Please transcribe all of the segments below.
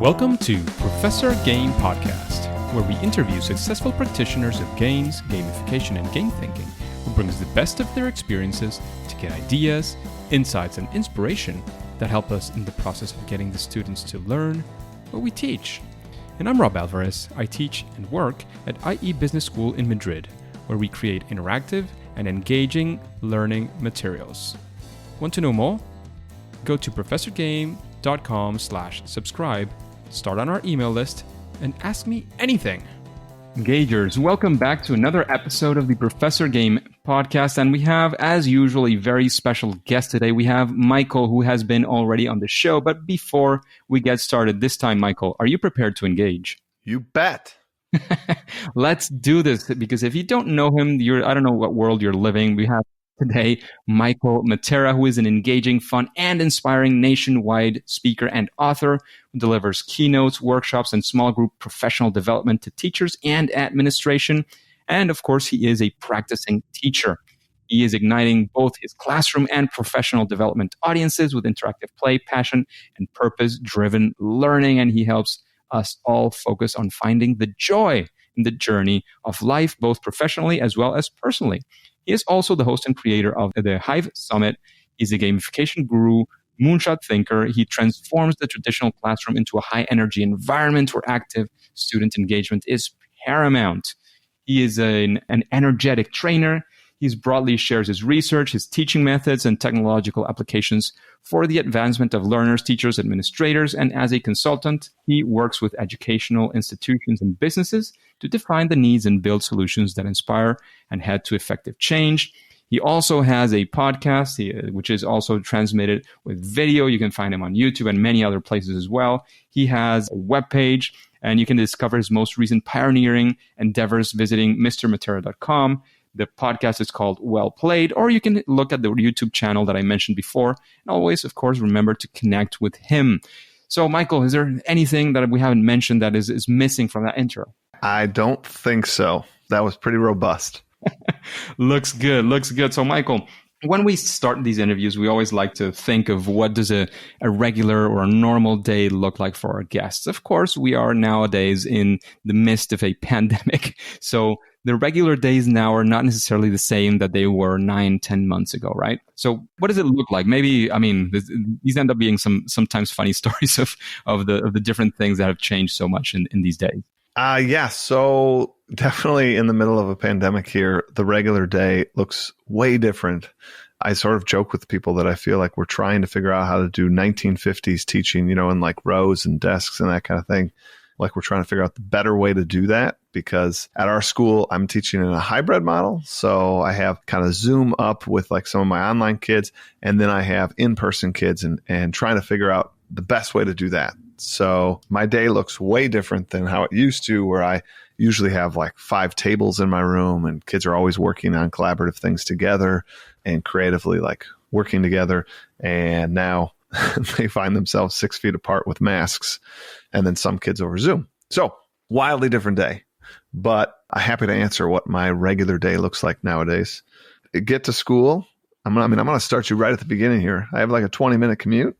Welcome to Professor Game Podcast, where we interview successful practitioners of games, gamification, and game thinking who brings the best of their experiences to get ideas, insights, and inspiration that help us in the process of getting the students to learn what we teach. And I'm Rob Alvarez. I teach and work at IE Business School in Madrid, where we create interactive and engaging learning materials. Want to know more? Go to professorgame.com/subscribe, start on our email list, and ask me anything. Engagers, welcome back to another episode of the Professor Game Podcast. And we have, as usual, a very special guest today. We have Michael, who has been already on the show. But before we get started this time, Michael, are you prepared to engage? You bet. Let's do this, because if you don't know him, I don't know what world you're living. We have today Michael Matera, who is an engaging, fun, and inspiring nationwide speaker and author who delivers keynotes, workshops, and small group professional development to teachers and administration. And of course, he is a practicing teacher. He is igniting both his classroom and professional development audiences with interactive play, passion, and purpose-driven learning. And he helps us all focus on finding the joy in the journey of life, both professionally as well as personally. He is also the host and creator of the Hive Summit. He's a gamification guru, moonshot thinker. He transforms the traditional classroom into a high-energy environment where active student engagement is paramount. He is an energetic trainer. He broadly shares his research, his teaching methods, and technological applications for the advancement of learners, teachers, administrators, and as a consultant, he works with educational institutions and businesses to define the needs and build solutions that inspire and head to effective change. He also has a podcast, which is also transmitted with video. You can find him on YouTube and many other places as well. He has a webpage, and you can discover his most recent pioneering endeavors visiting mrmatera.com. The podcast is called Well Played, or you can look at the YouTube channel that I mentioned before. And always, of course, remember to connect with him. So, Michael, is there anything that we haven't mentioned that is missing from that intro? I don't think so. That was pretty robust. Looks good. So, Michael, when we start these interviews, we always like to think of what does a regular or a normal day look like for our guests. Of course, we are nowadays in the midst of a pandemic. So the regular days now are not necessarily the same that they were 9-10 months ago, right? So what does it look like? Maybe, these end up being sometimes funny stories of the different things that have changed so much in these days. So definitely in the middle of a pandemic here, the regular day looks way different. I sort of joke with people that I feel like we're trying to figure out how to do 1950s teaching, in like rows and desks and that kind of thing. Like we're trying to figure out the better way to do that, because at our school, I'm teaching in a hybrid model. So I have kind of Zoom up with like some of my online kids, and then I have in-person kids and trying to figure out the best way to do that. So my day looks way different than how it used to, where I usually have like 5 tables in my room and kids are always working on collaborative things together and creatively like working together. And now they find themselves 6 feet apart with masks, and then some kids over Zoom. So wildly different day, but I'm happy to answer what my regular day looks like nowadays. Get to school. I'm going to start you right at the beginning here. I have like a 20-minute commute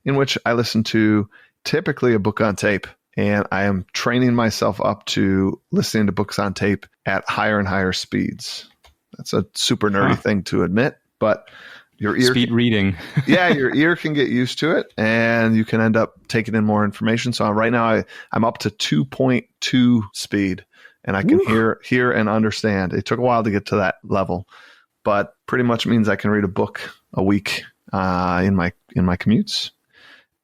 in which I listen to typically a book on tape, and I am training myself up to listening to books on tape at higher and higher speeds. That's a super nerdy thing to admit, but your ear speed reading. your ear can get used to it, and you can end up taking in more information. So right now I'm up to 2.2 speed, and I can hear and understand. It took a while to get to that level, but pretty much means I can read a book a week in my commutes.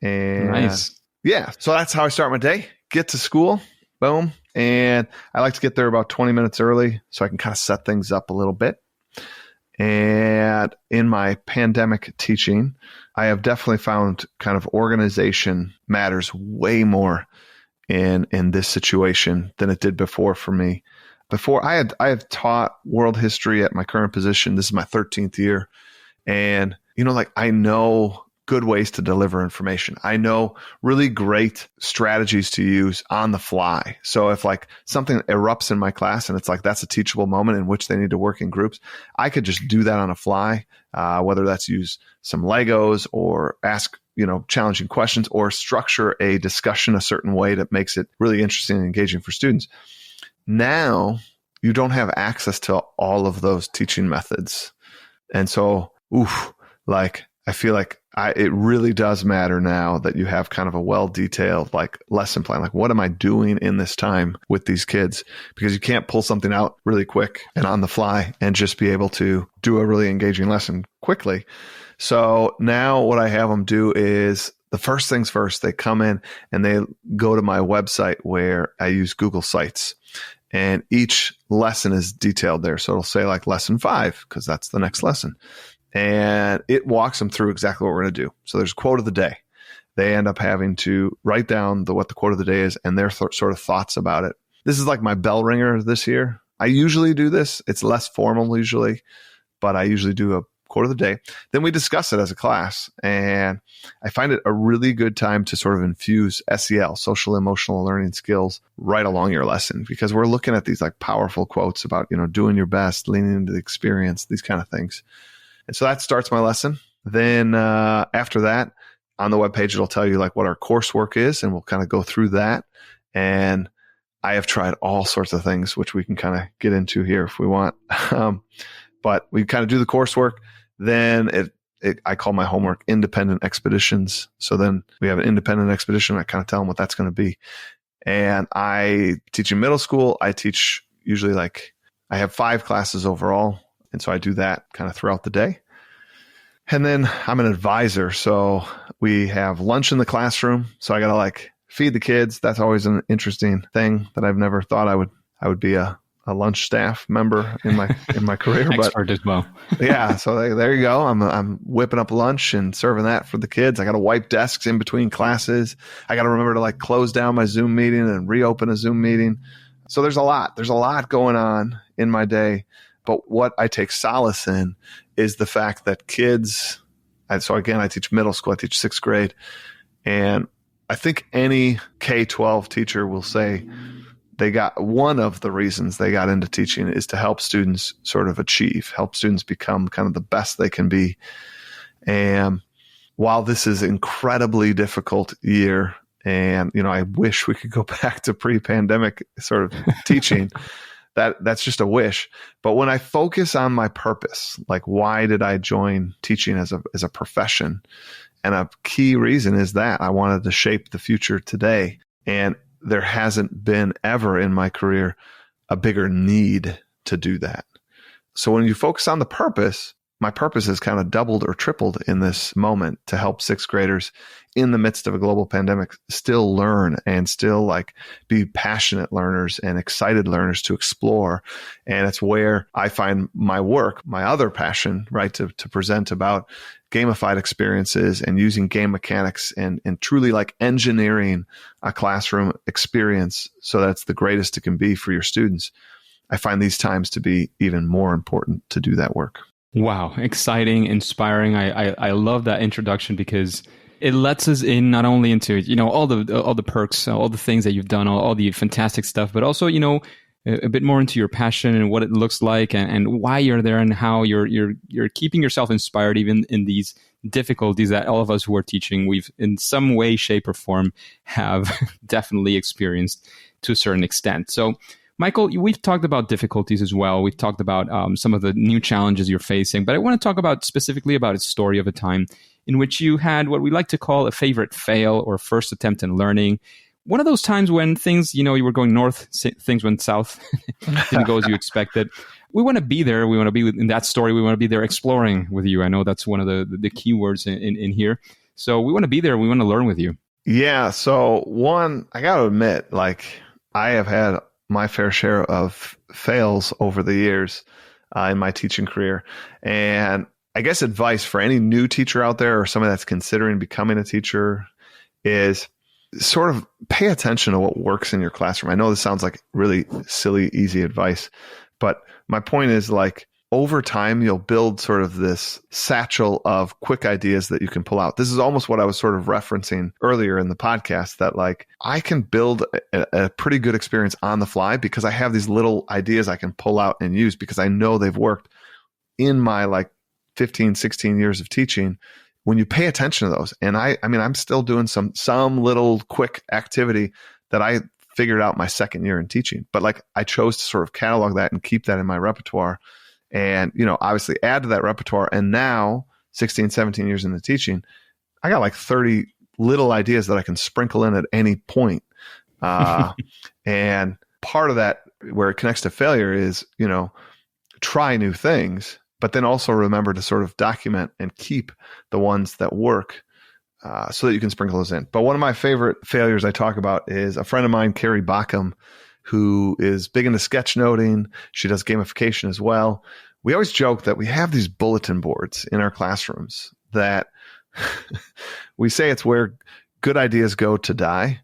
And nice. Yeah, so that's how I start my day. Get to school, boom, and I like to get there about 20 minutes early so I can kind of set things up a little bit. And in my pandemic teaching, I have definitely found kind of organization matters way more in this situation than it did before for me. Before I have taught world history at my current position. This is my 13th year. And, I know good ways to deliver information. I know really great strategies to use on the fly. So if like something erupts in my class and it's like that's a teachable moment in which they need to work in groups, I could just do that on a fly, whether that's use some Legos or ask challenging questions or structure a discussion a certain way that makes it really interesting and engaging for students. Now you don't have access to all of those teaching methods. And so, I feel like it really does matter now that you have kind of a well-detailed like lesson plan. Like, what am I doing in this time with these kids? Because you can't pull something out really quick and on the fly and just be able to do a really engaging lesson quickly. So now what I have them do is the first things first, they come in and they go to my website where I use Google Sites. And each lesson is detailed there. So it'll say like lesson 5, because that's the next lesson. And it walks them through exactly what we're going to do. So there's a quote of the day. They end up having to write down what the quote of the day is and their sort of thoughts about it. This is like my bell ringer this year. I usually do this. It's less formal usually, but I usually do a quote of the day. Then we discuss it as a class. And I find it a really good time to sort of infuse SEL, social emotional learning skills, right along your lesson, because we're looking at these like powerful quotes about, doing your best, leaning into the experience, these kind of things. And so that starts my lesson. Then after that, on the webpage, it'll tell you like what our coursework is, and we'll kind of go through that. And I have tried all sorts of things, which we can kind of get into here if we want. But we kind of do the coursework. Then I call my homework independent expeditions. So then we have an independent expedition. I kind of tell them what that's going to be. And I teach in middle school. I teach usually I have 5 classes overall. And so I do that kind of throughout the day. And then I'm an advisor. So we have lunch in the classroom. So I got to feed the kids. That's always an interesting thing that I've never thought I would be a lunch staff member in my career. Expert as well. Yeah. So there you go. I'm whipping up lunch and serving that for the kids. I got to wipe desks in between classes. I got to remember to close down my Zoom meeting and reopen a Zoom meeting. So there's a lot going on in my day. But what I take solace in is the fact that kids, so again, I teach middle school, I teach 6th grade. And I think any K-12 teacher will say one of the reasons they got into teaching is to help students sort of help students become kind of the best they can be. And while this is an incredibly difficult year, and, I wish we could go back to pre-pandemic sort of teaching, that's just a wish. But when I focus on my purpose, like why did I join teaching as a profession? And a key reason is that I wanted to shape the future today. And there hasn't been ever in my career a bigger need to do that. So when you focus on the purpose, my purpose has kind of doubled or tripled in this moment to help 6th graders in the midst of a global pandemic still learn and still be passionate learners and excited learners to explore. And it's where I find my work, my other passion, right, to present about gamified experiences and using game mechanics and truly engineering a classroom experience so that's the greatest it can be for your students. I find these times to be even more important to do that work. Wow. Exciting, inspiring. I love that introduction because it lets us in not only into, all the perks, all the things that you've done, all the fantastic stuff, but also, a bit more into your passion and what it looks like and why you're there and how you're keeping yourself inspired even in these difficulties that all of us who are teaching, we've in some way, shape or form have definitely experienced to a certain extent. So Michael, we've talked about difficulties as well. We've talked about some of the new challenges you're facing, but I want to talk specifically about a story of a time in which you had what we like to call a favorite fail or first attempt in learning. One of those times when things, you were going north, things went south, didn't go as you expected. We want to be there. We want to be in that story. We want to be there exploring with you. I know that's one of the key words in here. So we want to be there. We want to learn with you. Yeah. So one, I got to admit, I have had my fair share of fails over the years in my teaching career. And I guess advice for any new teacher out there or somebody that's considering becoming a teacher is sort of pay attention to what works in your classroom. I know this sounds like really silly, easy advice, but my point is over time, you'll build sort of this satchel of quick ideas that you can pull out. This is almost what I was sort of referencing earlier in the podcast, that like I can build a pretty good experience on the fly because I have these little ideas I can pull out and use because I know they've worked in my like 15, 16 years of teaching. When you pay attention to those, and I mean, I'm still doing some little quick activity that I figured out my second year in teaching, but like I chose to sort of catalog that and keep that in my repertoire. And, obviously add to that repertoire. And now 16, 17 years into teaching, I got like 30 little ideas that I can sprinkle in at any point. And part of that where it connects to failure is, try new things, but then also remember to sort of document and keep the ones that work so that you can sprinkle those in. But one of my favorite failures I talk about is a friend of mine, Carrie Backham, who is big into sketchnoting. She does gamification as well. We always joke that we have these bulletin boards in our classrooms that we say it's where good ideas go to die,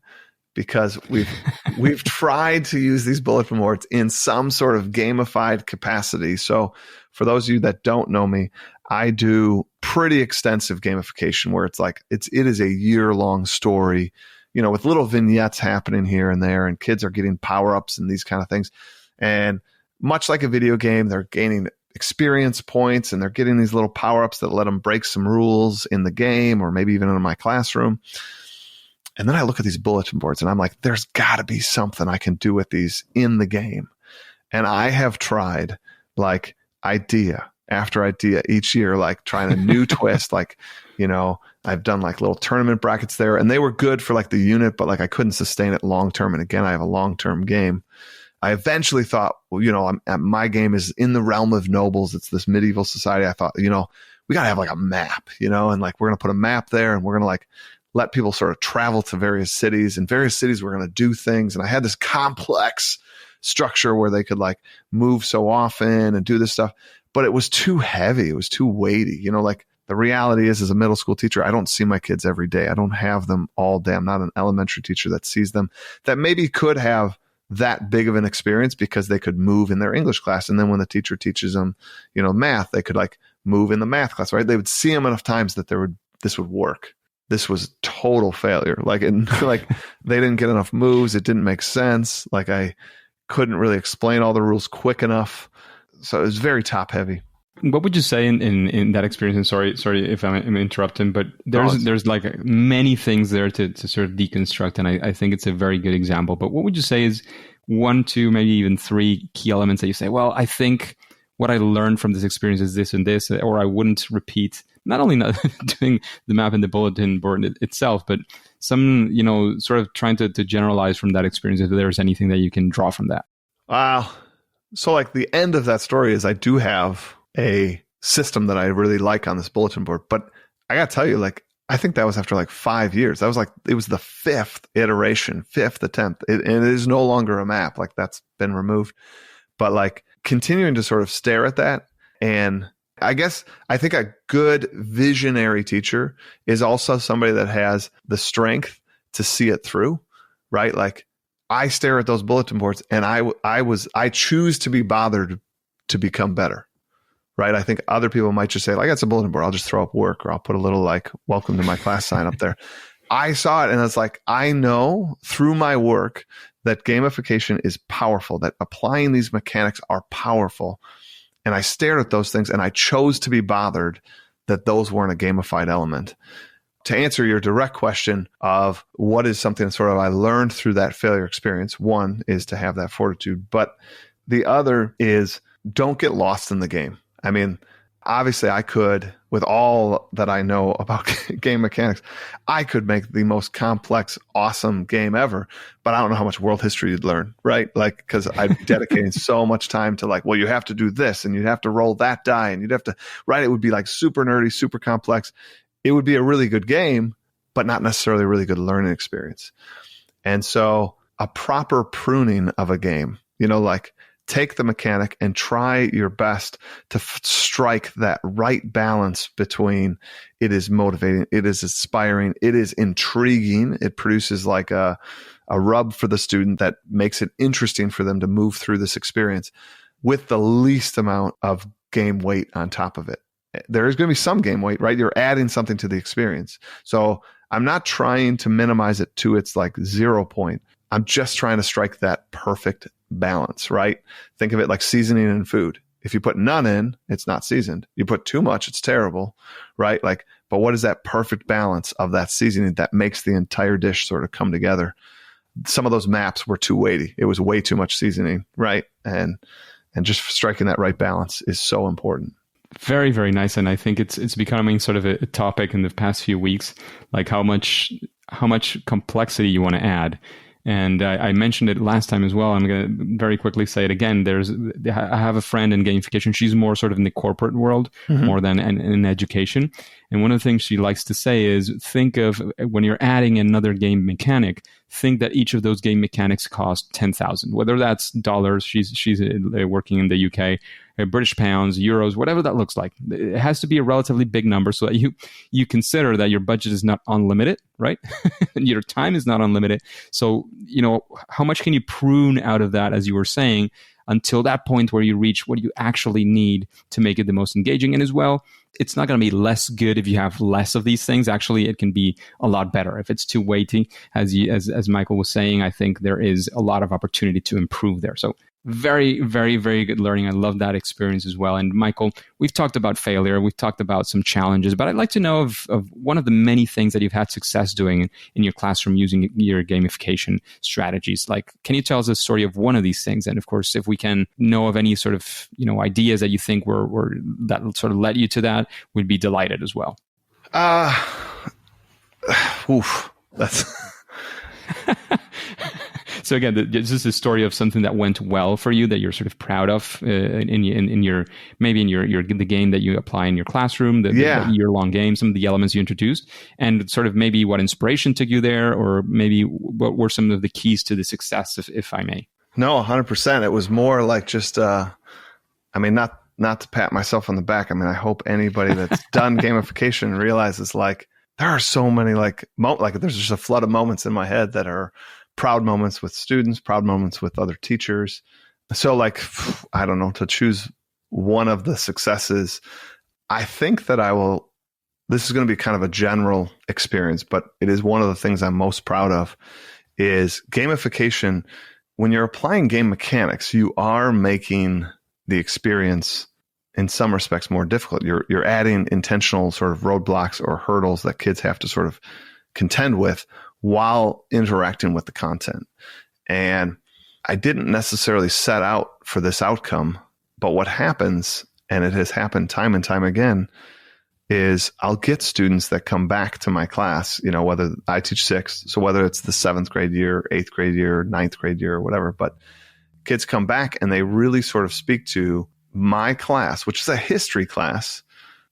because we've tried to use these bulletin boards in some sort of gamified capacity. So for those of you that don't know me, I do pretty extensive gamification where it's like it is a year-long story, with little vignettes happening here and there, and kids are getting power-ups and these kind of things. And much like a video game, they're gaining experience points and they're getting these little power-ups that let them break some rules in the game or maybe even in my classroom. And then I look at these bulletin boards and I'm like, there's got to be something I can do with these in the game. And I have tried like idea after idea each year, like trying a new twist, like, I've done like little tournament brackets there, and they were good for like the unit, but like I couldn't sustain it long term. And again, I have a long term game. I eventually thought, well, my game is in the realm of nobles. It's this medieval society. I thought, we got to have like a map, and like we're going to put a map there, and we're going to like let people sort of travel to various cities. In various cities, we're going to do things. And I had this complex structure where they could like move so often and do this stuff, but it was too heavy. It was too weighty. Like the reality is, as a middle school teacher, I don't see my kids every day. I don't have them all day. I'm not an elementary teacher that sees them, that maybe could have that big of an experience because they could move in their English class. And then when the teacher teaches them, math, they could like move in the math class, right? They would see them enough times that this would work. This was total failure. Like they didn't get enough moves. It didn't make sense. Like I couldn't really explain all the rules quick enough. So it was very top heavy. What would you say in that experience? And sorry if I'm interrupting, but there's like many things there to sort of deconstruct, and I think it's a very good example. But what would you say is 1, 2, maybe even 3 key elements that you say, well, I think what I learned from this experience is this and this, or I wouldn't repeat, not only not doing the map and the bulletin board itself, but some, sort of trying to generalize from that experience, if there's anything that you can draw from that. Wow. So like the end of that story is I do have a system that I really like on this bulletin board, but I got to tell you, like, I think that was after like 5 years. That was like, it was the 5th iteration, 5th attempt. And it is no longer a map. Like that's been removed, but like continuing to sort of stare at that. And I think a good visionary teacher is also somebody that has the strength to see it through, right? Like I stare at those bulletin boards and I choose to be bothered to become better. Right. I think other people might just say, like, it's a bulletin board. I'll just throw up work, or I'll put a little like welcome to my class sign up there. I saw it and it's like, I know through my work that gamification is powerful, that applying these mechanics are powerful. And I stared at those things and I chose to be bothered that those weren't a gamified element. To answer your direct question of what is something sort of I learned through that failure experience, one is to have that fortitude, but the other is don't get lost in the game. I mean, obviously I could, with all that I know about game mechanics, I could make the most complex, awesome game ever, but I don't know how much world history you'd learn, right? Like, because I'm dedicating so much time to like, well, you have to do this and you'd have to roll that die and you'd have to, right? It would be like super nerdy, super complex. It would be a really good game, but not necessarily a really good learning experience. And so a proper pruning of a game, like, take the mechanic and try your best to strike that right balance between it is motivating, it is inspiring, it is intriguing. It produces like a rub for the student that makes it interesting for them to move through this experience with the least amount of game weight on top of it. There is going to be some game weight, right? You're adding something to the experience. So I'm not trying to minimize it to its like 0 point. I'm just trying to strike that perfect balance, right? Think of it like seasoning in food. If you put none in, it's not seasoned. You put too much, it's terrible, right? Like, but what is that perfect balance of that seasoning that makes the entire dish sort of come together? Some of those maps were too weighty. It was way too much seasoning, right? And just striking that right balance is so important. Very, very nice. And I think it's becoming sort of a topic in the past few weeks, like how much complexity you want to add. And I mentioned it last time as well. I'm going to very quickly say it again. I have a friend in gamification. She's more sort of in the corporate world, more than in education. And one of the things she likes to say is, think of when you're adding another game mechanic, think that each of those game mechanics cost 10,000, whether that's dollars. She's working in the UK, British pounds, euros, whatever that looks like. It has to be a relatively big number so that you consider that your budget is not unlimited, right? And your time is not unlimited. So, how much can you prune out of that, as you were saying, until that point where you reach what you actually need to make it the most engaging? And as well, it's not going to be less good if you have less of these things. Actually, it can be a lot better. If it's too weighty, as Michael was saying, I think there is a lot of opportunity to improve there. So very, very, very good learning. I love that experience as well. And Michael, we've talked about failure. We've talked about some challenges, but I'd like to know of one of the many things that you've had success doing in your classroom using your gamification strategies. Like, can you tell us a story of one of these things? And of course, if we can know of any sort of, ideas that you think were that sort of led you to that, we'd be delighted as well. That's... So again, this is a story of something that went well for you that you're sort of proud of in your the game that you apply in your classroom, the year-long game, some of the elements you introduced, and sort of maybe what inspiration took you there, or maybe what were some of the keys to the success, if I may. No, 100%. It was more like just, not to pat myself on the back. I hope anybody that's done gamification realizes like there are so many there's just a flood of moments in my head that are proud moments with students, proud moments with other teachers. So I don't know, to choose one of the successes, I think that this is going to be kind of a general experience, but it is one of the things I'm most proud of is gamification. When you're applying game mechanics, you are making the experience in some respects more difficult. You're adding intentional sort of roadblocks or hurdles that kids have to sort of contend with while interacting with the content. And I didn't necessarily set out for this outcome, but what happens, and it has happened time and time again, is I'll get students that come back to my class, whether I teach 6th, so whether it's the 7th grade year, 8th grade year, 9th grade year, or whatever, but kids come back and they really sort of speak to my class, which is a history class,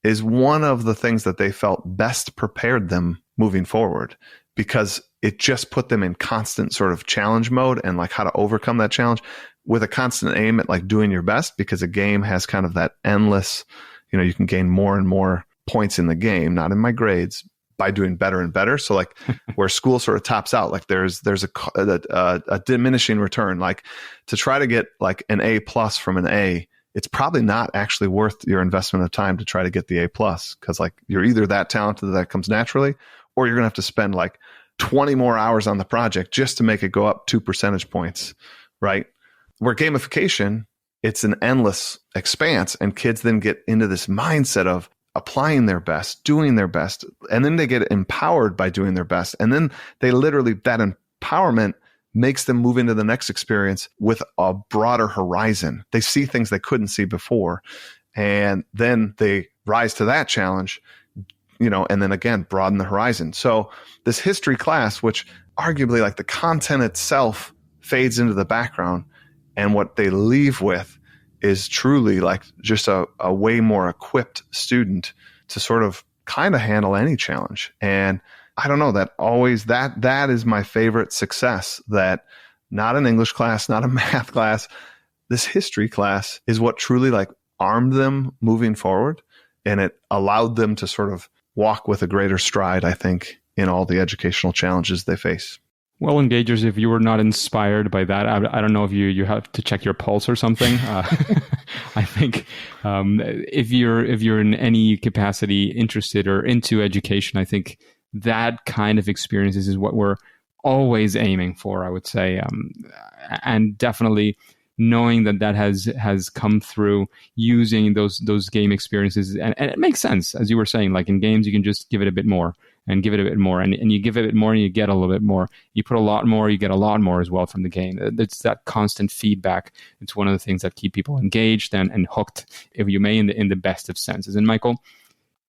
is one of the things that they felt best prepared them moving forward, because it just put them in constant sort of challenge mode and like how to overcome that challenge with a constant aim at like doing your best, because a game has kind of that endless, you can gain more and more points in the game, not in my grades, by doing better and better. So like where school sort of tops out, like there's a diminishing return, like to try to get like an A+ from an A, it's probably not actually worth your investment of time to try to get the A+, because like you're either that talented that comes naturally, or you're going to have to spend like 20 more hours on the project just to make it go up 2 percentage points, right? Where gamification, it's an endless expanse, and kids then get into this mindset of applying their best, doing their best, and then they get empowered by doing their best. And then they literally, that empowerment makes them move into the next experience with a broader horizon. They see things they couldn't see before, and then they rise to that challenge, and then again, broaden the horizon. So this history class, which arguably like the content itself fades into the background, and what they leave with is truly like just a way more equipped student to sort of kind of handle any challenge. And I don't know, that is my favorite success, that not an English class, not a math class, this history class is what truly like armed them moving forward. And it allowed them to sort of walk with a greater stride, I think, in all the educational challenges they face. Well, engagers, if you were not inspired by that, I don't know if you have to check your pulse or something. I think if you're in any capacity interested or into education, I think that kind of experiences is what we're always aiming for, I would say, and definitely knowing that has come through using those game experiences, and it makes sense, as you were saying. Like in games, you can just give it a bit more and give it a bit more, and you give it a bit more and you get a little bit more. You put a lot more, you get a lot more as well from the game. It's that constant feedback. It's one of the things that keep people engaged and hooked, if you may, in the best of senses. And Michael,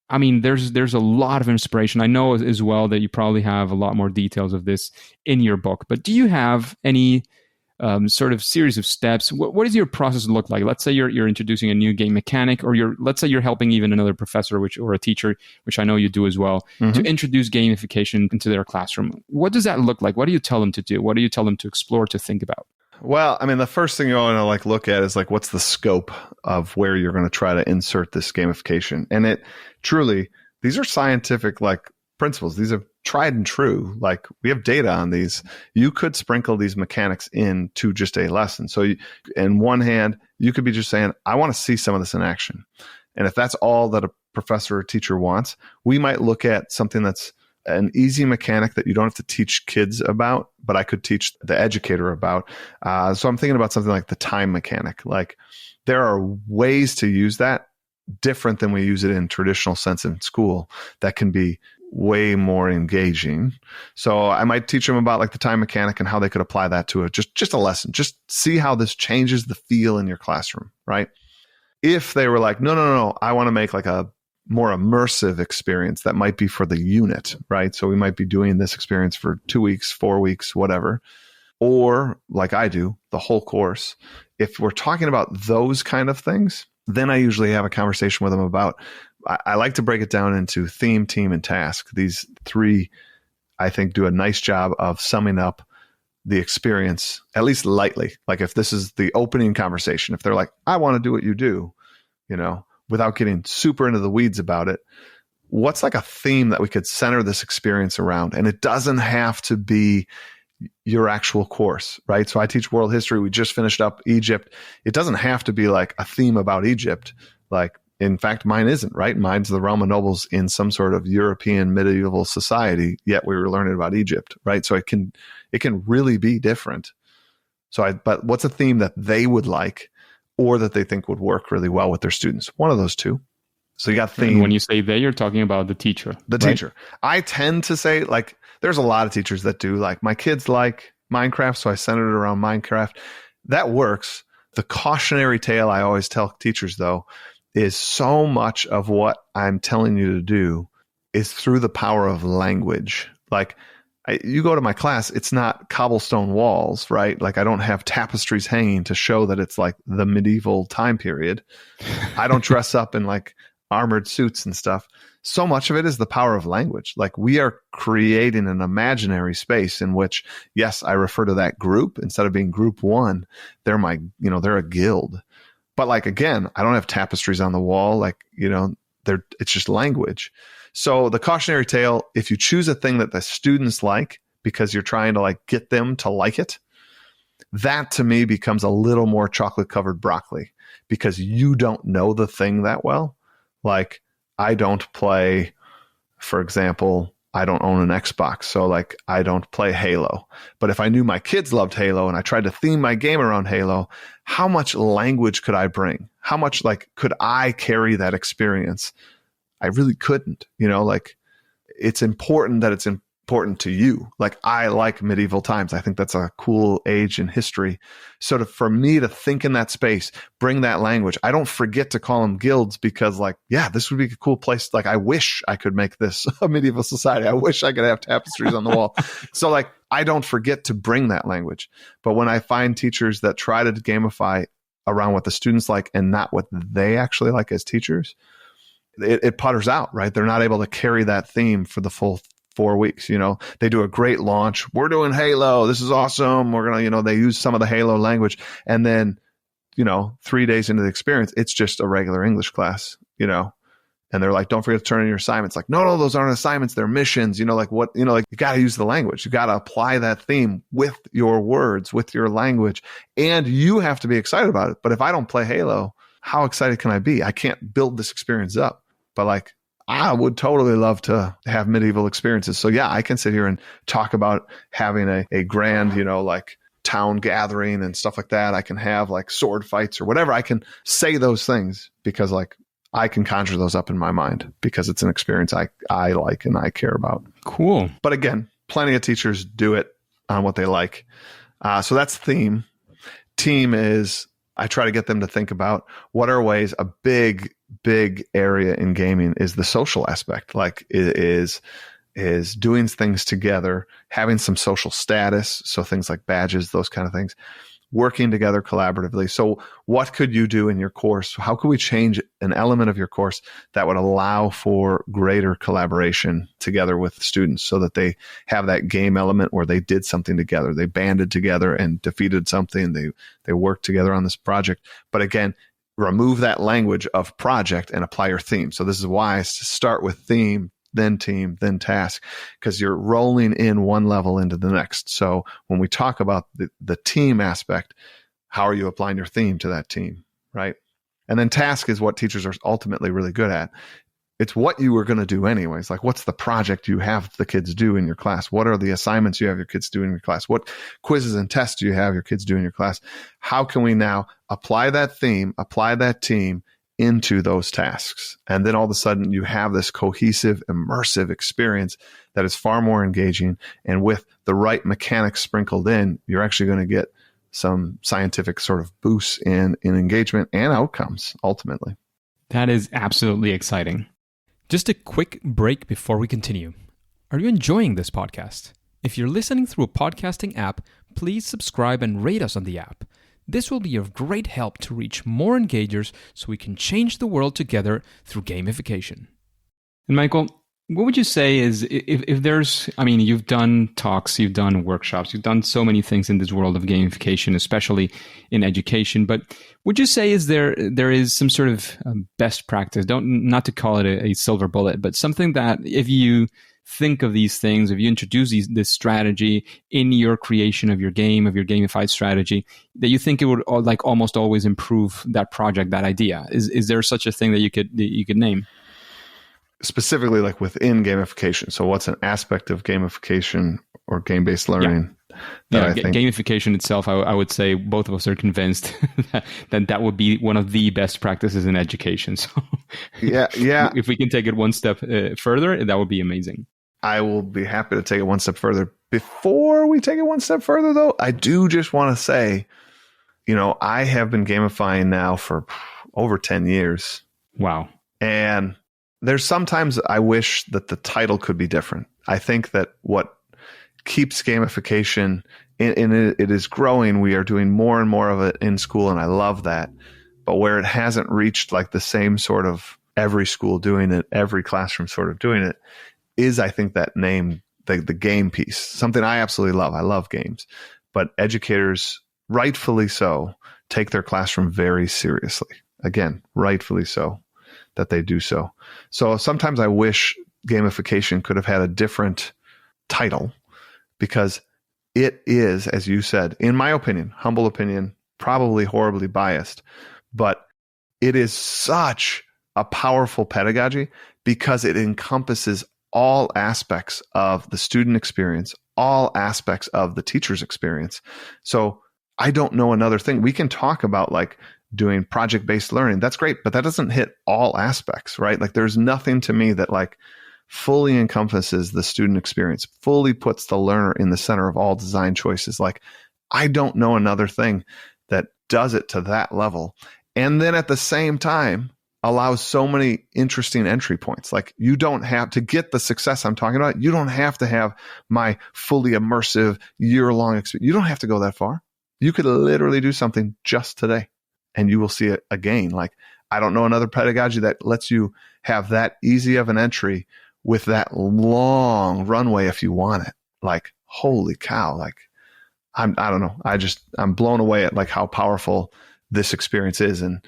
I mean, there's a lot of inspiration. I know as well that you probably have a lot more details of this in your book, but do you have any sort of series of steps? What does your process look like? Let's say you're introducing a new game mechanic, or let's say you're helping even another professor, or a teacher, which I know you do as well, to introduce gamification into their classroom. What does that look like? What do you tell them to do? What do you tell them to explore, to think about? Well, I mean, the first thing you want to look at is what's the scope of where you're going to try to insert this gamification. And it truly, these are scientific principles. These are tried and true. We have data on these. You could sprinkle these mechanics into just a lesson. So in one hand, you could be just saying, I want to see some of this in action. And if that's all that a professor or teacher wants, we might look at something that's an easy mechanic that you don't have to teach kids about, but I could teach the educator about. So I'm thinking about something like the time mechanic. There are ways to use that different than we use it in traditional sense in school that can be way more engaging. So I might teach them about the time mechanic and how they could apply that to just a lesson. Just see how this changes the feel in your classroom, right? If they were no, I want to make a more immersive experience that might be for the unit, right? So we might be doing this experience for 2 weeks, 4 weeks, whatever. Or like I do, the whole course. If we're talking about those kind of things, then I usually have a conversation with them about, I like to break it down into theme, team, and task. These three, I think, do a nice job of summing up the experience, at least lightly. If this is the opening conversation, if they're like, I want to do what you do, without getting super into the weeds about it, what's a theme that we could center this experience around? And it doesn't have to be your actual course, right? So I teach world history. We just finished up Egypt. It doesn't have to be a theme about Egypt. In fact, mine isn't, right? Mine's the Roman nobles in some sort of European medieval society, yet we were learning about Egypt, right? So it can really be different. But what's a theme that they would like, or that they think would work really well with their students? One of those two. So you got theme. And when you say they, you're talking about the teacher. The right? teacher. I tend to say, there's a lot of teachers that do, my kids like Minecraft, so I center it around Minecraft. That works. The cautionary tale I always tell teachers, though, is so much of what I'm telling you to do is through the power of language. You go to my class, it's not cobblestone walls, right? I don't have tapestries hanging to show that it's the medieval time period. I don't dress up in armored suits and stuff. So much of it is the power of language. We are creating an imaginary space in which, yes, I refer to that group instead of being group one. They're they're a guild. But again, I don't have tapestries on the wall. It's just language. So the cautionary tale, if you choose a thing that the students like because you're trying to get them to like it, that to me becomes a little more chocolate covered broccoli, because you don't know the thing that well. I don't play, for example, I don't own an Xbox, so I don't play Halo. But if I knew my kids loved Halo and I tried to theme my game around Halo, how much language could I bring? How much could I carry that experience? I really couldn't. It's important that it's important to you. I like medieval times. I think that's a cool age in history. So for me to think in that space, bring that language. I don't forget to call them guilds because this would be a cool place. I wish I could make this a medieval society. I wish I could have tapestries on the wall. So I don't forget to bring that language. But when I find teachers that try to gamify around what the students like and not what they actually like as teachers, it putters out, right? They're not able to carry that theme for the full 4 weeks. They do a great launch. We're doing Halo. This is awesome. We're going to, they use some of the Halo language. And then, 3 days into the experience, it's just a regular English class, and they're like, don't forget to turn in your assignments. Like, no, those aren't assignments. They're missions. Like you got to use the language. You got to apply that theme with your words, with your language, and you have to be excited about it. But if I don't play Halo, how excited can I be? I can't build this experience up. But like, I would totally love to have medieval experiences. So yeah, I can sit here and talk about having a grand, like town gathering and stuff like that. I can have like sword fights or whatever. I can say those things because like I can conjure those up in my mind because it's an experience I like and I care about. Cool. But again, plenty of teachers do it on what they like. So that's theme. Team is, I try to get them to think about what are ways. A big area in gaming is the social aspect. Like is doing things together, having some social status. So things like badges, those kind of things. Working together collaboratively. So what could you do in your course? How could we change an element of your course that would allow for greater collaboration together with students so that they have that game element where they did something together. They banded together and defeated something. They worked together on this project. But again, remove that language of project and apply your theme. So this is why I start with theme, then team, then task, because you're rolling in one level into the next. So when we talk about the team aspect, how are you applying your theme to that team, right? And then task is what teachers are ultimately really good at. It's what you were going to do anyways. Like, what's the project you have the kids do in your class? What are the assignments you have your kids do in your class? What quizzes and tests do you have your kids do in your class? How can we now apply that theme, apply that team into those tasks? And then all of a sudden you have this cohesive, immersive experience that is far more engaging. And with the right mechanics sprinkled in, you're actually going to get some scientific sort of boosts in engagement and outcomes ultimately. That is absolutely exciting. Just a quick break before we continue. Are you enjoying this podcast? If you're listening through a podcasting app, please subscribe and rate us on the app. This will be of great help to reach more engagers so we can change the world together through gamification. And Michael, what would you say is if there's, you've done talks, you've done workshops, you've done so many things in this world of gamification, especially in education, but would you say there is some sort of best practice, not to call it a silver bullet, but something that if you think of these things, if you introduce this strategy in your creation of your game, of your gamified strategy, that you think it would like almost always improve that project, that idea? Is there such a thing that you could name? Specifically, like within gamification. So what's an aspect of gamification or game-based learning? Yeah, gamification itself, I would say both of us are convinced that would be one of the best practices in education. So yeah. If we can take it one step further, that would be amazing. I will be happy to take it one step further. Before we take it one step further, though, I do just want to say, I have been gamifying now for over 10 years. Wow. And there's sometimes I wish that the title could be different. I think that what keeps gamification, it is growing. We are doing more and more of it in school, and I love that. But where it hasn't reached like the same sort of every school doing it, every classroom sort of doing it, is I think that name, the game piece, something I absolutely love. I love games. But educators, rightfully so, take their classroom very seriously. Again, rightfully so, that they do so. So sometimes I wish gamification could have had a different title, because it is, as you said, in my opinion, humble opinion, probably horribly biased, but it is such a powerful pedagogy because it encompasses all aspects of the student experience, all aspects of the teacher's experience. So I don't know another thing. We can talk about like doing project-based learning. That's great, but that doesn't hit all aspects, right? Like there's nothing to me that like fully encompasses the student experience, fully puts the learner in the center of all design choices. Like I don't know another thing that does it to that level. And then at the same time, allows so many interesting entry points. Like you don't have to get the success I'm talking about. You don't have to have my fully immersive year-long experience. You don't have to go that far. You could literally do something just today and you will see it again. Like I don't know another pedagogy that lets you have that easy of an entry with that long runway if you want it. Like, holy cow. Like I don't know. I'm blown away at like how powerful this experience is. And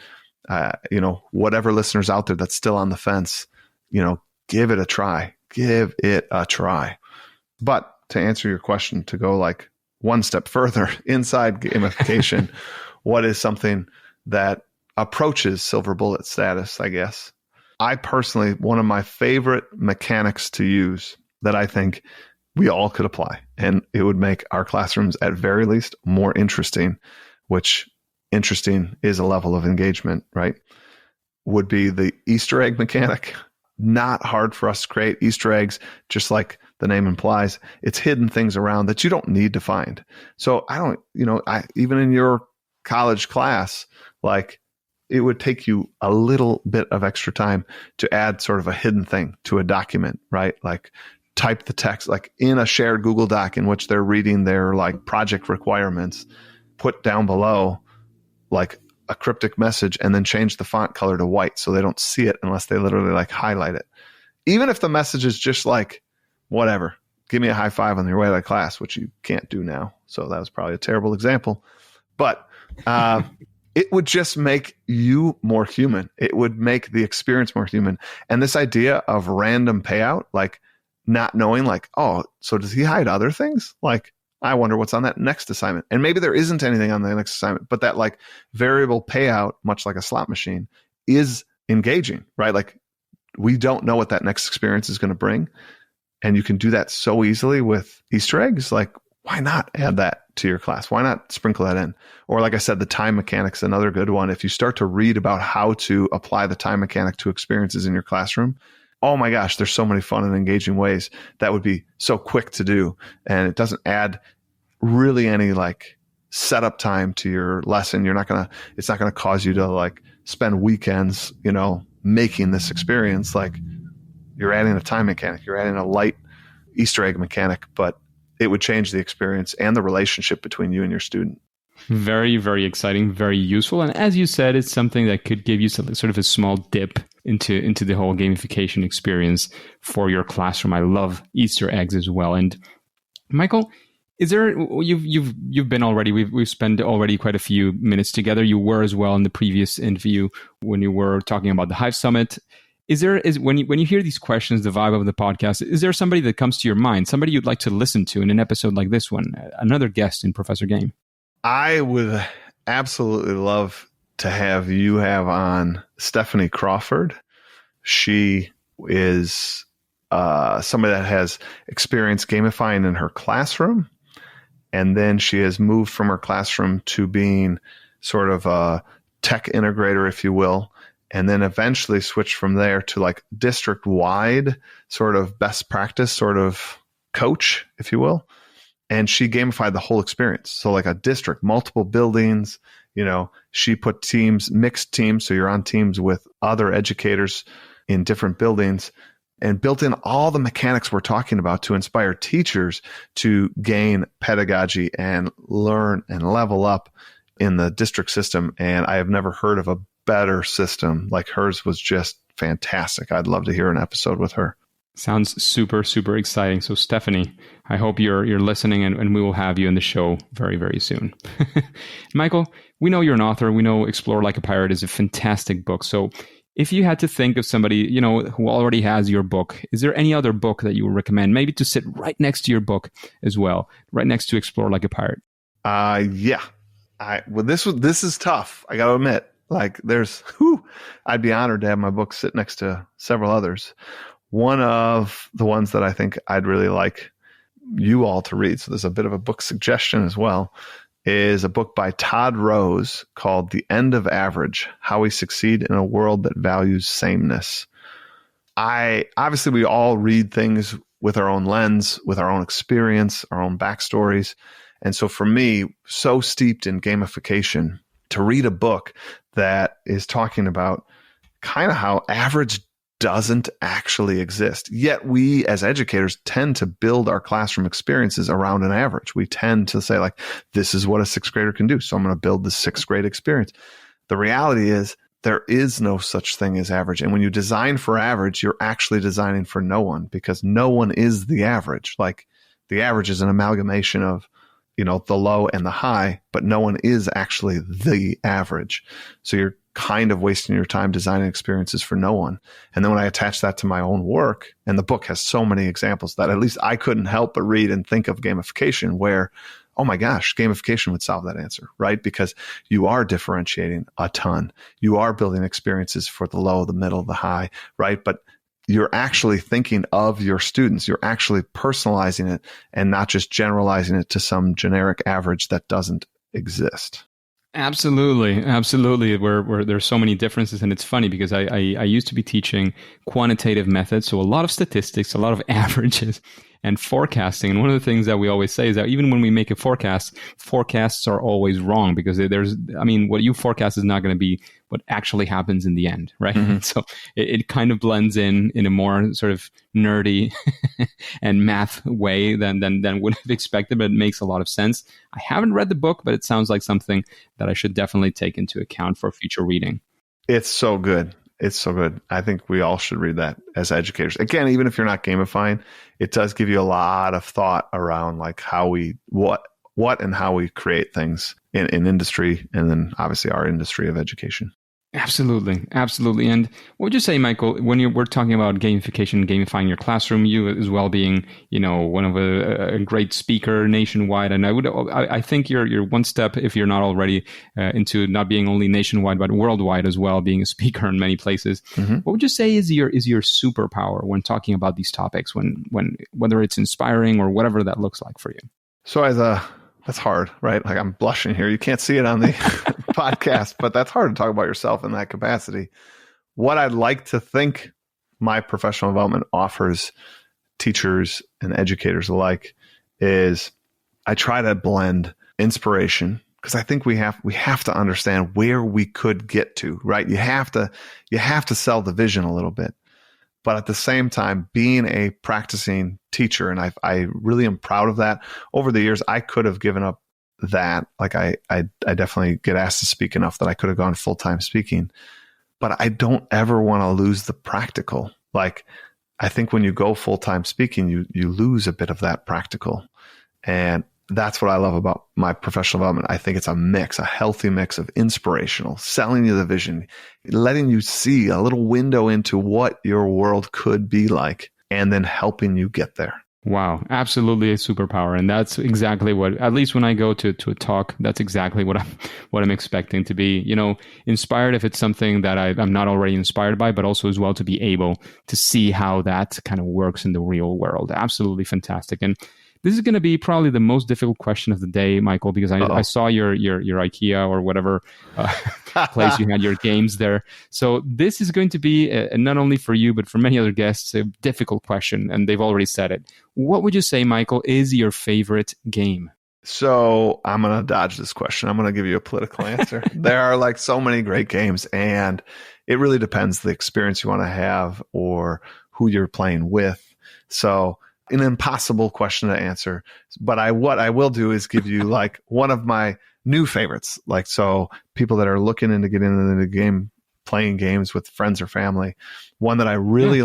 whatever listeners out there that's still on the fence, give it a try. Give it a try. But to answer your question, to go like one step further inside gamification, what is something that approaches silver bullet status, I guess? I personally, one of my favorite mechanics to use that I think we all could apply, and it would make our classrooms at very least more interesting, which interesting is a level of engagement, right? Would be the Easter egg mechanic. Not hard for us to create Easter eggs, just like the name implies. It's hidden things around that you don't need to find. So even in your college class, like it would take you a little bit of extra time to add sort of a hidden thing to a document, right? Like type the text, like in a shared Google Doc in which they're reading their like project requirements, put down below like a cryptic message and then change the font color to white so they don't see it unless they literally like highlight it. Even if the message is just like, whatever, give me a high five on your way to class, which you can't do now. So that was probably a terrible example. But it would just make you more human. It would make the experience more human. And this idea of random payout, like not knowing like, oh, so does he hide other things? Like, I wonder what's on that next assignment. And maybe there isn't anything on the next assignment, but that like variable payout, much like a slot machine, is engaging, right? Like we don't know what that next experience is going to bring. And you can do that so easily with Easter eggs. Like, why not add that to your class? Why not sprinkle that in? Or like I said, the time mechanic's another good one. If you start to read about how to apply the time mechanic to experiences in your classroom, oh my gosh, there's so many fun and engaging ways that would be so quick to do. And it doesn't add really any like setup time to your lesson. It's not going to cause you to like spend weekends, making this experience. Like you're adding a time mechanic, you're adding a light Easter egg mechanic, but it would change the experience and the relationship between you and your student. Very, very exciting, very useful. And as you said, it's something that could give you sort of a small dip into the whole gamification experience for your classroom. I love Easter eggs as well. And Michael, is there, you've been already, we've spent already quite a few minutes together. You were as well in the previous interview when you were talking about the Hive Summit. When you hear these questions, the vibe of the podcast, is there somebody that comes to your mind, somebody you'd like to listen to in an episode like this one, another guest in Professor Game? I would absolutely love to have you have on Stephanie Crawford. She is somebody that has experienced gamifying in her classroom. And then she has moved from her classroom to being sort of a tech integrator, if you will. And then eventually switched from there to like district-wide sort of best practice sort of coach, if you will. And she gamified the whole experience. So like a district, multiple buildings, she put teams, mixed teams. So you're on teams with other educators in different buildings and built in all the mechanics we're talking about to inspire teachers to gain pedagogy and learn and level up in the district system. And I have never heard of a better system. Like hers was just fantastic. I'd love to hear an episode with her. Sounds super, super exciting. So Stephanie, I hope you're listening and we will have you in the show very, very soon. Michael, we know you're an author. We know Explore Like a Pirate is a fantastic book. So if you had to think of somebody, who already has your book, is there any other book that you would recommend, maybe to sit right next to your book as well, right next to Explore Like a Pirate? Yeah. This is tough. I got to admit, like I'd be honored to have my book sit next to several others. One of the ones that I think I'd really like you all to read, so there's a bit of a book suggestion as well, is a book by Todd Rose called The End of Average, How We Succeed in a World That Values Sameness. Obviously, we all read things with our own lens, with our own experience, our own backstories. And so for me, so steeped in gamification, to read a book that is talking about kind of how average doesn't actually exist. Yet we as educators tend to build our classroom experiences around an average. We tend to say like, this is what a sixth grader can do. So I'm going to build the sixth grade experience. The reality is there is no such thing as average. And when you design for average, you're actually designing for no one, because no one is the average. Like the average is an amalgamation of, the low and the high, but no one is actually the average. So you're kind of wasting your time designing experiences for no one. And then when I attach that to my own work, and the book has so many examples that at least I couldn't help but read and think of gamification where, oh my gosh, gamification would solve that answer, right? Because you are differentiating a ton. You are building experiences for the low, the middle, the high, right? But you're actually thinking of your students. You're actually personalizing it and not just generalizing it to some generic average that doesn't exist. Absolutely. Where there's so many differences, and it's funny because I used to be teaching quantitative methods, so a lot of statistics, a lot of averages, and forecasting. And one of the things that we always say is that even when we make a forecast, forecasts are always wrong because what you forecast is not going to be what actually happens in the end, right? Mm-hmm. So it kind of blends in a more sort of nerdy and math way than would have expected, but it makes a lot of sense. I haven't read the book, but it sounds like something that I should definitely take into account for future reading. It's so good. It's so good. I think we all should read that as educators. Again, even if you're not gamifying, it does give you a lot of thought around like how what and how we create things in industry, and then obviously our industry of education. Absolutely. And what would you say, Michael, when we're talking about gamification, gamifying your classroom, you as well being, one of a great speaker nationwide, and I think you're one step, if you're not already, into not being only nationwide but worldwide as well, being a speaker in many places. Mm-hmm. What would you say is your superpower when talking about these topics, when whether it's inspiring or whatever that looks like for you? So that's hard, right? Like I'm blushing here. You can't see it on the podcast, but that's hard to talk about yourself in that capacity. What I'd like to think my professional development offers teachers and educators alike is I try to blend inspiration, because I think we have to understand where we could get to, right? You have to sell the vision a little bit. But at the same time, being a practicing teacher, and I really am proud of that. Over the years, I could have given up that. Like I definitely get asked to speak enough that I could have gone full-time speaking. But I don't ever want to lose the practical. Like I think when you go full-time speaking, you lose a bit of that practical. And that's what I love about my professional development. I think it's a healthy mix of inspirational, selling you the vision, letting you see a little window into what your world could be like, and then helping you get there. Wow, absolutely a superpower. And that's exactly what, at least when I go to a talk, that's exactly what I'm expecting to be, inspired if it's something that I'm not already inspired by, but also as well to be able to see how that kind of works in the real world. Absolutely fantastic. And this is going to be probably the most difficult question of the day, Michael, because I saw your IKEA or whatever place you had your games there. So this is going to be, not only for you, but for many other guests, a difficult question, and they've already said it. What would you say, Michael, is your favorite game? So I'm going to dodge this question. I'm going to give you a political answer. There are like so many great games, and it really depends the experience you want to have or who you're playing with. So an impossible question to answer, but what I will do is give you like one of my new favorites. Like, so people that are looking into getting into the game, playing games with friends or family, one that I really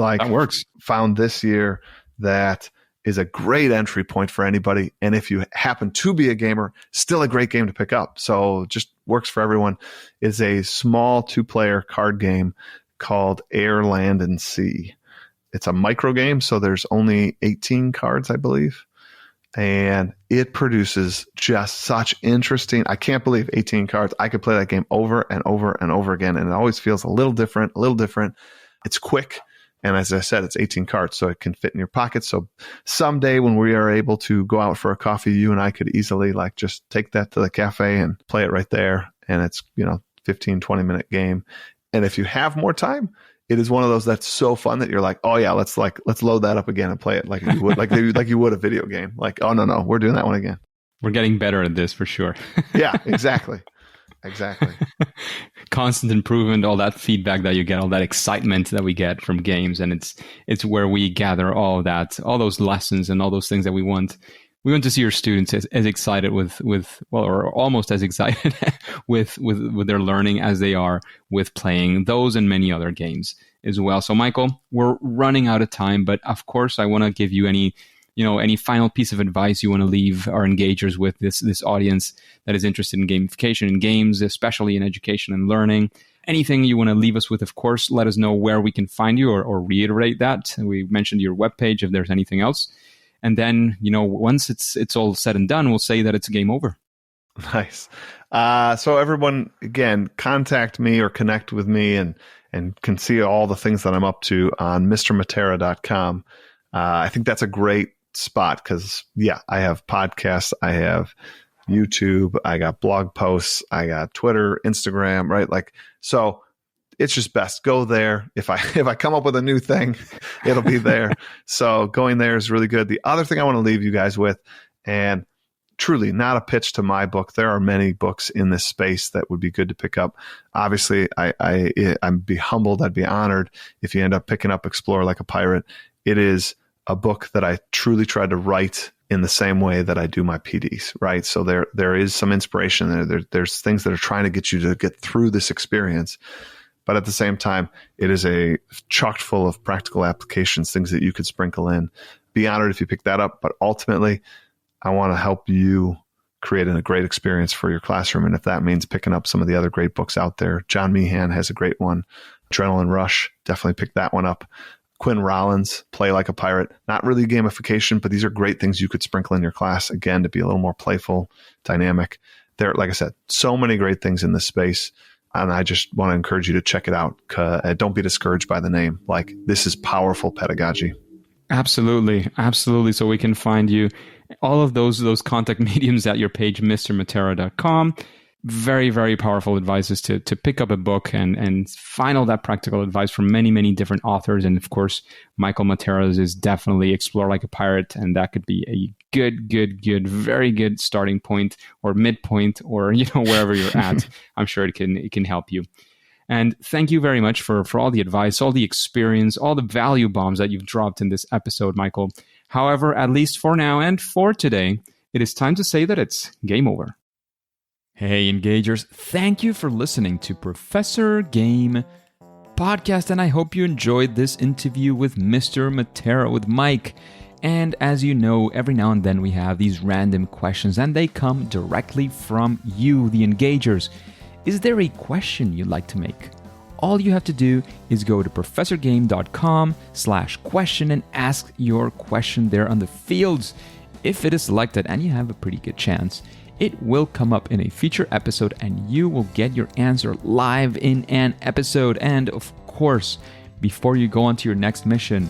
found this year that is a great entry point for anybody. And if you happen to be a gamer, still a great game to pick up. So just works for everyone, is a small 2-player card game called Air, Land, and Sea. It's a micro game, so there's only 18 cards, I believe. And it produces just such interesting, I can't believe 18 cards. I could play that game over and over and over again, and it always feels a little different. It's quick. And as I said, it's 18 cards, so it can fit in your pocket. So someday when we are able to go out for a coffee, you and I could easily like just take that to the cafe and play it right there. And it's, 15, 20-minute game. And if you have more time, it is one of those that's so fun that you're like, oh yeah, let's load that up again and play it like you would, like you would a video game. Like, oh no, we're doing that one again. We're getting better at this for sure. Yeah, exactly. Constant improvement, all that feedback that you get, all that excitement that we get from games, and it's where we gather all of that, all those lessons and all those things that we want. We want to see your students as excited or almost as excited with their learning as they are with playing those and many other games as well. So, Michael, we're running out of time, but of course, I want to give you any final piece of advice you want to leave our engagers with, this audience that is interested in gamification and games, especially in education and learning. Anything you want to leave us with, of course, let us know where we can find you, or reiterate that. We mentioned your webpage if there's anything else. And then, once it's all said and done, we'll say that it's game over. Nice. So everyone, again, contact me or connect with me and can see all the things that I'm up to on mrmatera.com. I think that's a great spot because, I have podcasts, I have YouTube, I got blog posts, I got Twitter, Instagram, right? So it's just best go there. If I come up with a new thing, it'll be there. So going there is really good. The other thing I want to leave you guys with, and truly not a pitch to my book. There are many books in this space that would be good to pick up. Obviously, I'd be humbled. I'd be honored if you end up picking up Explore Like a Pirate. It is a book that I truly tried to write in the same way that I do my PDs, right? So there is some inspiration there. There's things that are trying to get you to get through this experience. But at the same time, it is a chock full of practical applications, things that you could sprinkle in. Be honored if you pick that up. But ultimately, I want to help you create a great experience for your classroom. And if that means picking up some of the other great books out there, John Meehan has a great one. Adrenaline Rush, definitely pick that one up. Quinn Rollins, Play Like a Pirate. Not really gamification, but these are great things you could sprinkle in your class, again, to be a little more playful, dynamic. There, like I said, so many great things in this space. And I just want to encourage you to check it out. Don't be discouraged by the name. This is powerful pedagogy. Absolutely. Absolutely. So we can find you all of those contact mediums at your page, mrmatera.com. Very, very powerful advice is to pick up a book and find all that practical advice from many, many different authors. And of course, Michael Matera's is definitely Explore Like a Pirate. And that could be a good, very good starting point or midpoint or, wherever you're at. I'm sure it can help you. And thank you very much for all the advice, all the experience, all the value bombs that you've dropped in this episode, Michael. However, at least for now and for today, it is time to say that it's game over. Hey, Engagers, thank you for listening to Professor Game Podcast, and I hope you enjoyed this interview with Mr. Matera, with Mike. And as you know, every now and then we have these random questions, and they come directly from you, the Engagers. Is there a question you'd like to make? All you have to do is go to professorgame.com/question and ask your question there on the fields. If it is selected, and you have a pretty good chance, it will come up in a future episode and you will get your answer live in an episode. And of course, before you go on to your next mission,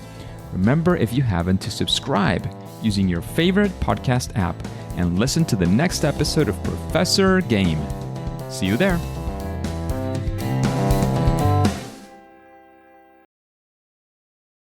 remember, if you haven't, to subscribe using your favorite podcast app and listen to the next episode of Professor Game. See you there.